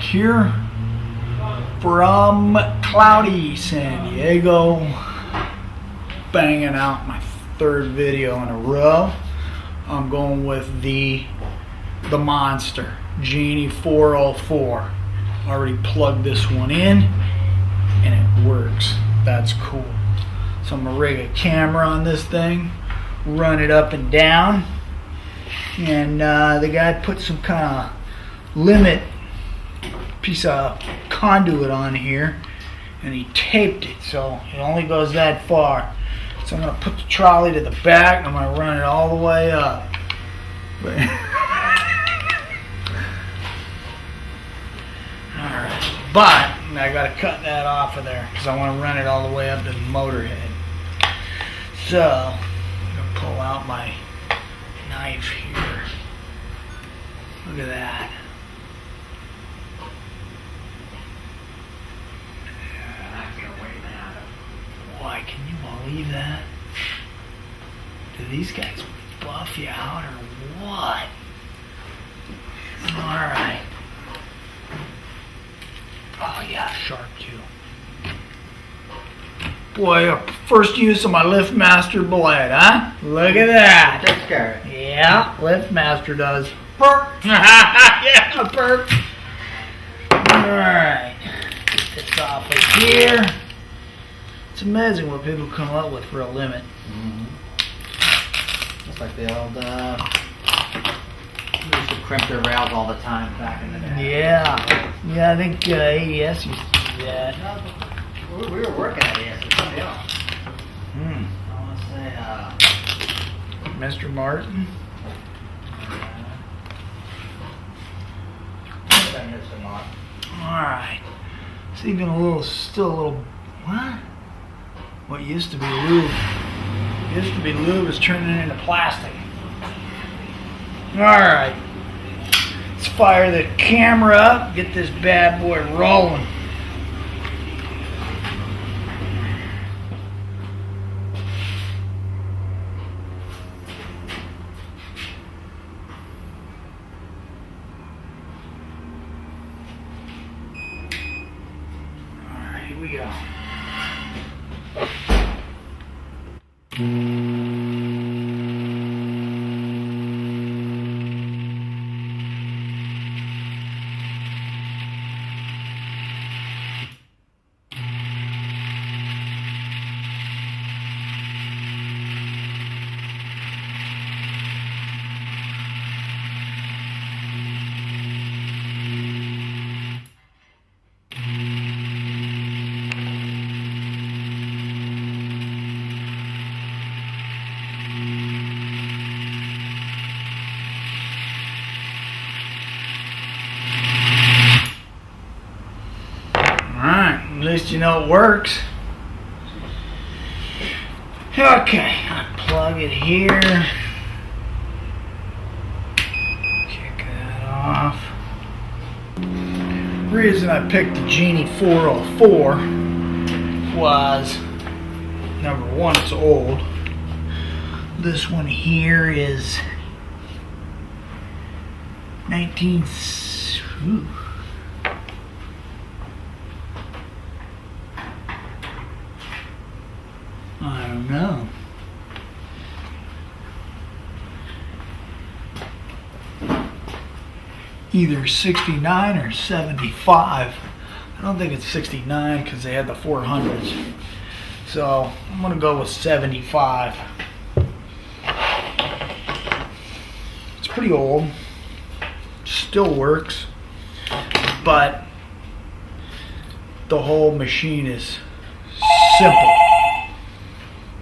here from cloudy San Diego, banging out my third video in a row. I'm going with the monster Genie 404. Already plugged this one in and it works. That's cool. So I'm gonna rig a camera on this thing, run it up and down, and the guy put some kind of limit piece of conduit on here and he taped it so it only goes that far. So I'm going to put the trolley to the back and I'm going to run it all the way up. Alright, but I got to cut that off of there because I want to run it all the way up to the motor head. So I'm going to pull out my knife here. Look at that. Why, can you believe that? Do these guys buff you out or what? Alright. Oh yeah, sharp too. Boy, first use of my LiftMaster blade, huh? Look at that. Takes care of it. Yeah, LiftMaster does. Perk. Yeah, perk. Alright. Get this off of here. It's amazing what people come up with for a limit. Just like the old, we used to crimp their rails all the time back in the day. Yeah. Yeah, I think AES used to do that. No, we were working at AES with somebody else. I want to say, Mr. Martin. Mr. Martin. Alright. It's even a little, still a little, what? What used to be lube is turning into plastic. Alright. Let's fire the camera up, get this bad boy rolling. Alright, here we go. At least you know it works. Okay, unplug it here. Kick that off. The reason I picked the Genie 404 was, number one, it's old. This one here is 19... Ooh. I don't know. Either 69 or 75. I don't think it's 69 because they had the 400s. So I'm going to go with 75. It's pretty old. Still works. But the whole machine is simple.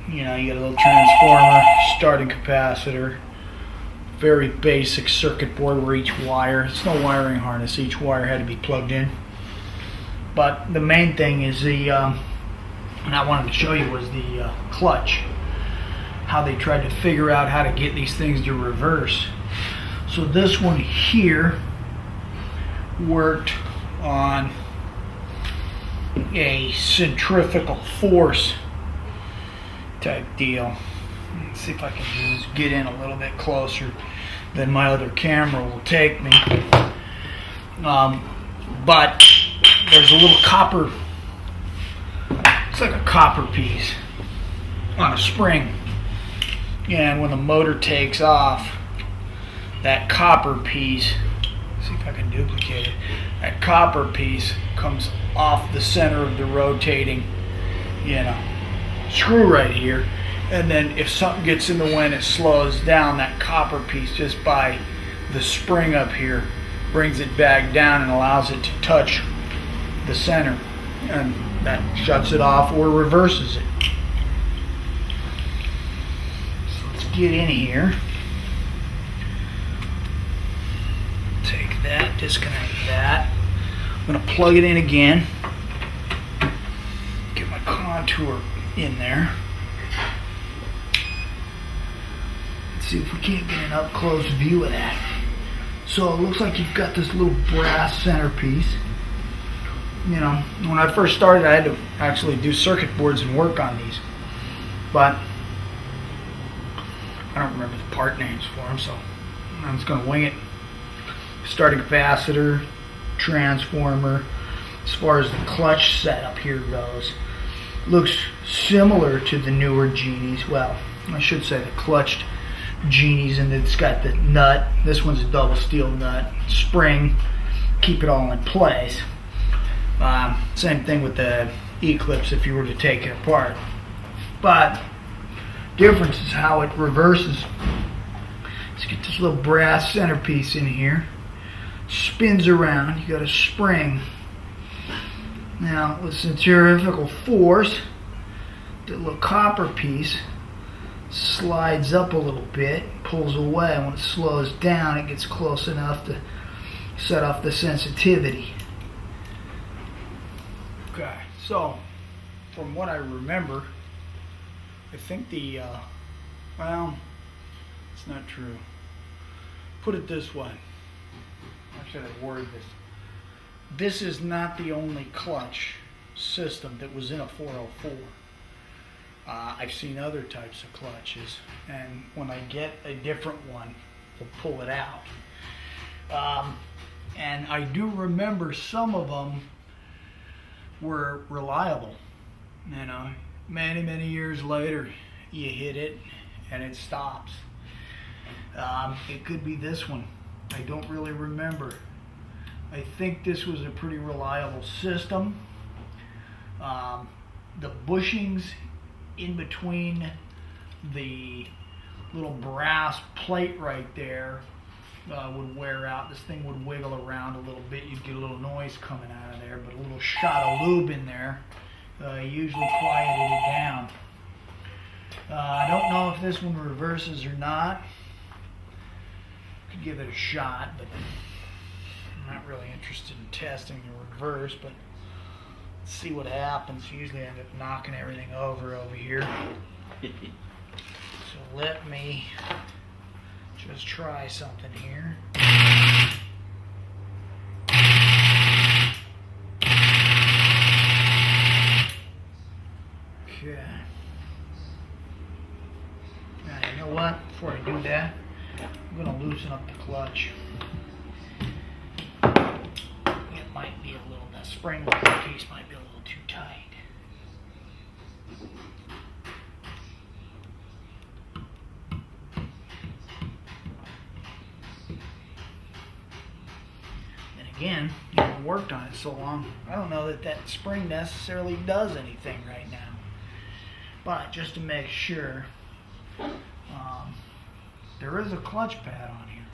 You know, you got a little transformer, starting capacitor, very basic circuit board where each wire, it's no wiring harness, each wire had to be plugged in. But the main thing is the, and I wanted to show you, was the clutch. How they tried to figure out how to get these things to reverse. So this one here worked on a centrifugal force type deal. Let's see if I can just get in a little bit closer than my other camera will take me. but there's a little copper, it's like a copper piece on a spring. And when the motor takes off, that copper piece, see if I can duplicate it, that copper piece comes off the center of the rotating, screw right here. And then if something gets in the way and it slows down, that copper piece, just by the spring up here, brings it back down and allows it to touch the center. And that shuts it off or reverses it. So let's get in here. Take that, disconnect that. I'm going to plug it in again. Get my contour in there. Let's see if we can't get an up close view of that. So it looks like you've got this little brass centerpiece. When I first started, I had to actually do circuit boards and work on these. But I don't remember the part names for them, so I'm just going to wing it. Starting capacitor, transformer. As far as the clutch setup here goes, looks similar to the newer Genies. Well, I should say the clutched Genies, and it's got the nut. This one's a double steel nut, spring, keep it all in place. Same thing with the Eclipse if you were to take it apart. But difference is how it reverses. Let's get this little brass centerpiece in here. Spins around. You got a spring. Now with centrifugal force, the little copper piece slides up a little bit, pulls away. When it slows down, it gets close enough to set off the sensitivity. Okay, so from what I remember, I think well, it's not true. Put it this way. How should I word this? This is not the only clutch system that was in a 404. I've seen other types of clutches, and when I get a different one, we'll pull it out. And I do remember some of them were reliable. Many years later, you hit it and it stops. It could be this one. I don't really remember. I think this was a pretty reliable system. The bushings in between the little brass plate right there would wear out. This thing would wiggle around a little bit. You'd get a little noise coming out of there, but a little shot of lube in there usually quieted it down. I don't know if this one reverses or not. Could give it a shot, but I'm not really interested in testing the reverse, but let's see what happens. Usually I end up knocking everything over here. So let me just try something here. Okay. Now you know what? Before I do that, I'm going to loosen up the clutch. It might be a little, that spring piece might be a little too tight. And again, you haven't worked on it so long, I don't know that that spring necessarily does anything right now. But just to make sure, there is a clutch pad on here.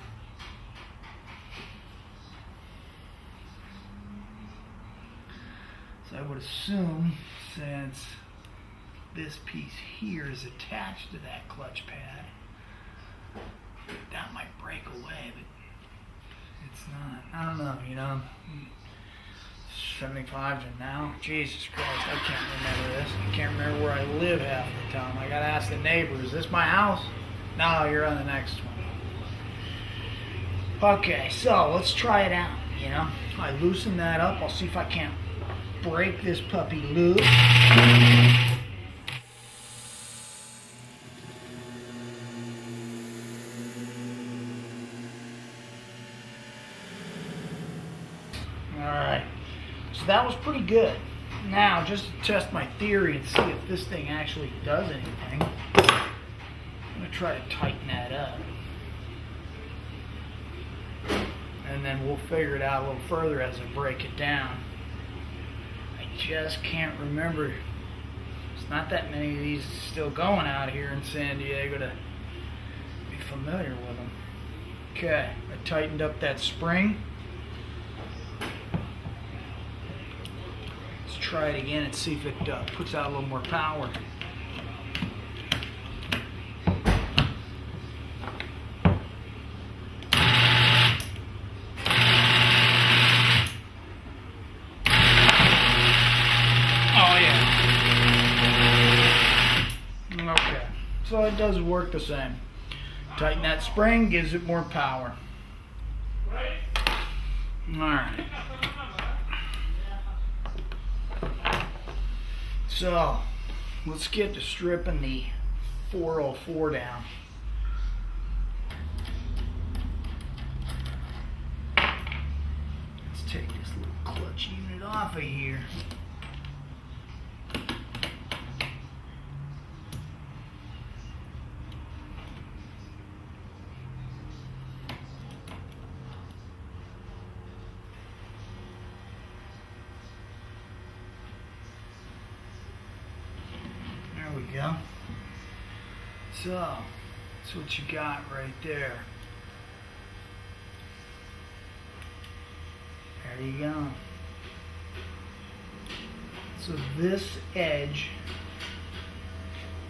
So I would assume, since this piece here is attached to that clutch pad, that might break away, but it's not. I don't know, 75 to now. Jesus Christ, I can't remember this. I can't remember where I live half the time. I gotta ask the neighbor, is this my house? No, you're on the next one. Okay, so let's try it out, I loosen that up. I'll see if I can't break this puppy loose. Alright. So that was pretty good. Now, just to test my theory and see if this thing actually does anything, I'm going to try to tighten that up. And then we'll figure it out a little further as I break it down. I just can't remember. There's not that many of these still going out here in San Diego to be familiar with them. Okay, I tightened up that spring. Let's try it again and see if it puts out a little more power. Okay, so it does work the same. Tighten that spring, gives it more power. Alright. So, let's get to stripping the 404 down. Let's take this little clutch unit off of here. There we go. So, that's what you got right there. There you go. So this edge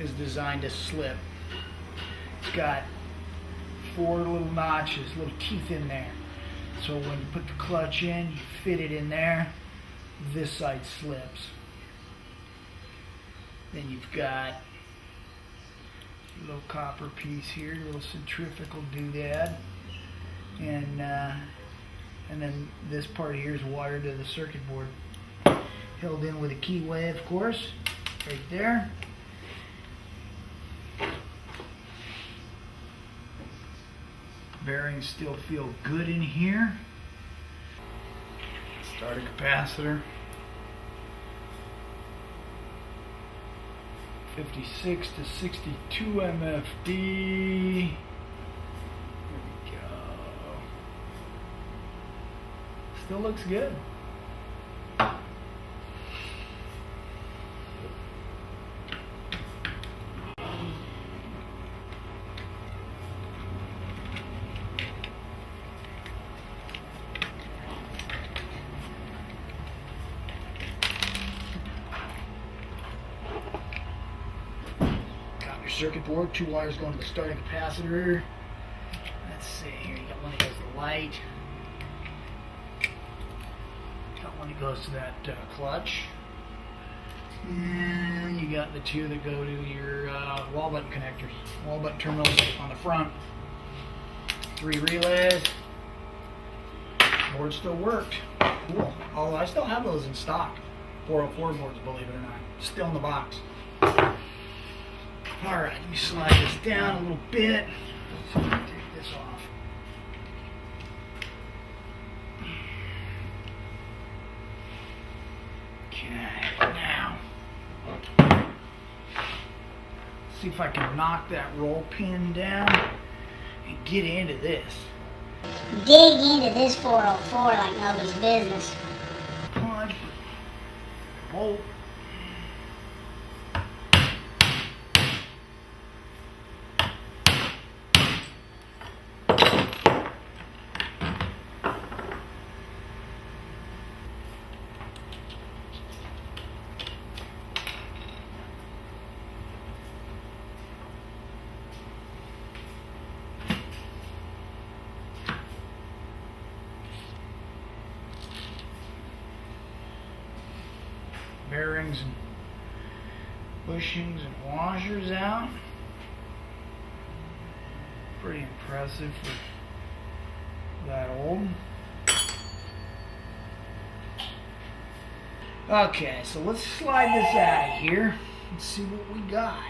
is designed to slip. It's got 4 little notches, little teeth in there. So when you put the clutch in, you fit it in there, this side slips. Then you've got a little copper piece here, a little centrifugal doodad, and then this part here is wired to the circuit board, held in with a keyway, of course, right there. Bearings still feel good in here. Start a capacitor. 56 to 62 MFD. There we go. Still looks good. Circuit board, 2 wires going to the starting capacitor. Let's see here, you got one that goes to the light, got one that goes to that clutch, and you got the 2 that go to your wall button connectors, wall button terminals on the front. 3 relays. Board still worked. Cool. Although I still have those in stock. 404 boards, believe it or not. Still in the box. Alright, let me slide this down a little bit. So I'm going to take this off. Okay, now, see if I can knock that roll pin down and get into this. Dig into this 404 like nobody's business. Punch, bolt. Bearings and bushings and washers out. Pretty impressive for that old. Okay, so let's slide this out of here and see what we got.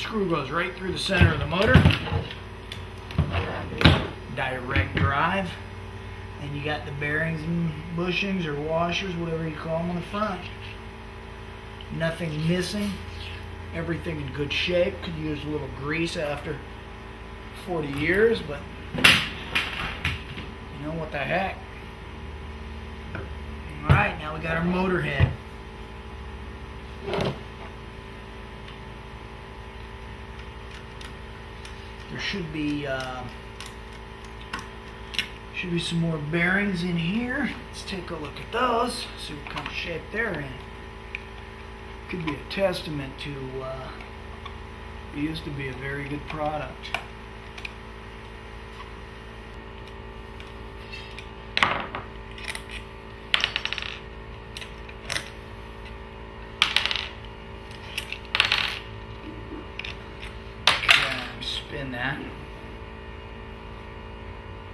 screw goes right through the center of the motor. Direct drive. And you got the bearings and bushings or washers, whatever you call them, on the front. Nothing missing. Everything in good shape. Could use a little grease after 40 years, but you know what the heck. Alright, now we got our motor head. There should be some more bearings in here. Let's take a look at those, see what kind of shape they're in. Could be a testament to it used to be a very good product. Spin that.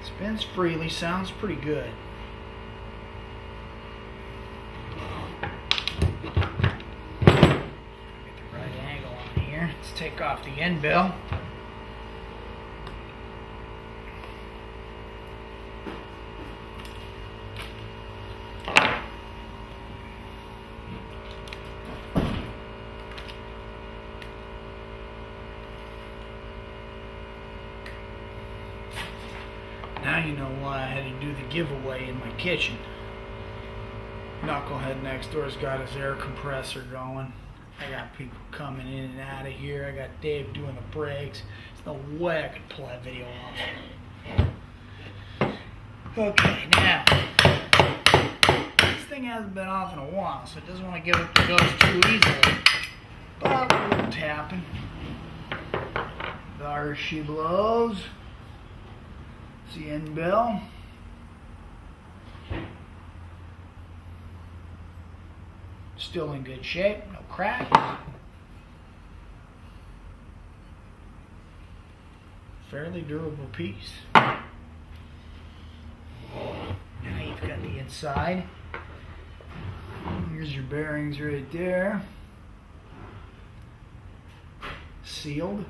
Spins freely, sounds pretty good. Get the right angle on here. Let's take off the end bell. Now you know why I had to do the giveaway in my kitchen. Knucklehead next door's got his air compressor going. I got people coming in and out of here. I got Dave doing the brakes. There's no way I could pull that video off. Okay, now this thing hasn't been off in a while, so it doesn't want to give up the ghost too easily. But we're tapping. There she blows. The end bell. Still in good shape, no cracks. Fairly durable piece. Now you've got the inside. Here's your bearings right there. Sealed.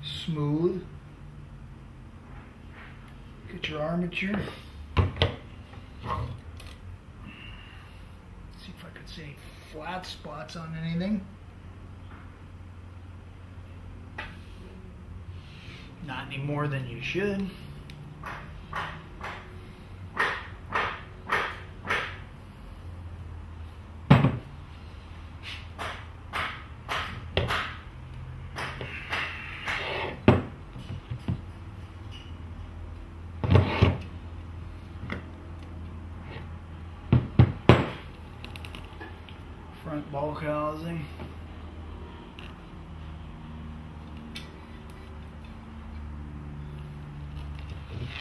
Smooth. Get your armature. See if I can see any flat spots on anything. Not any more than you should. Front bulk housing.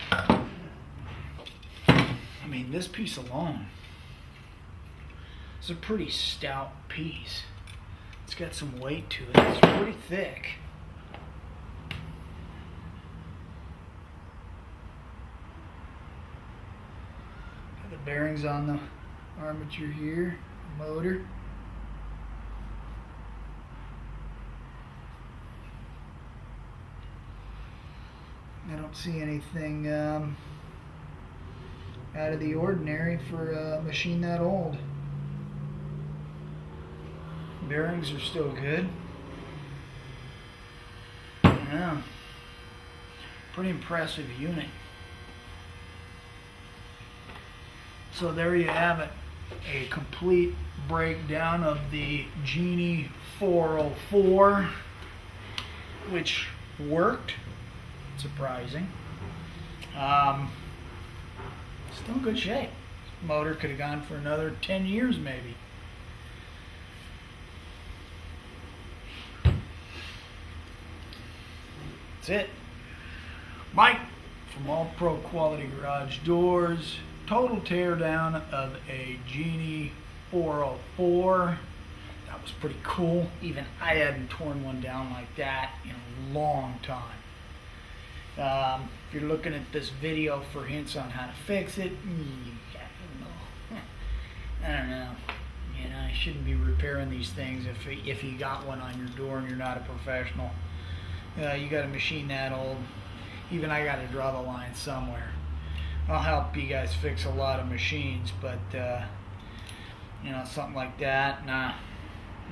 I mean, this piece alone is a pretty stout piece. It's got some weight to it. It's pretty thick. Got the bearings on the armature here, motor. I don't see anything out of the ordinary for a machine that old. Bearings are still good. Yeah. Pretty impressive unit. So there you have it. A complete breakdown of the Genie 404, which worked. Surprising. Still in good shape. This motor could have gone for another 10 years maybe. That's it. Mike from All Pro Quality Garage Doors. Total teardown of a Genie 404. That was pretty cool. Even I hadn't torn one down like that in a long time. If you're looking at this video for hints on how to fix it, I don't know. You know, you shouldn't be repairing these things if you got one on your door and you're not a professional. You got a machine that old. Even I got to draw the line somewhere. I'll help you guys fix a lot of machines, but you know, something like that, nah,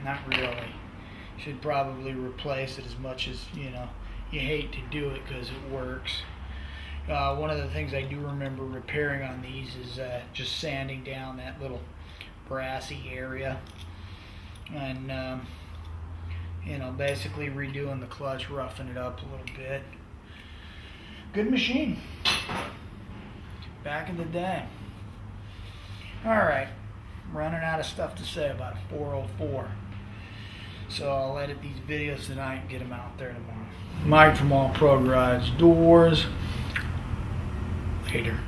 not really. Should probably replace it as much as, you know, you hate to do it because it works. One of the things I do remember repairing on these is just sanding down that little brassy area and you know, basically redoing the clutch, roughing it up a little bit. Good machine back in the day. Alright, running out of stuff to say about a 404, so I'll edit these videos tonight and get them out there tomorrow. Mike from All Pro Garage Doors. Later.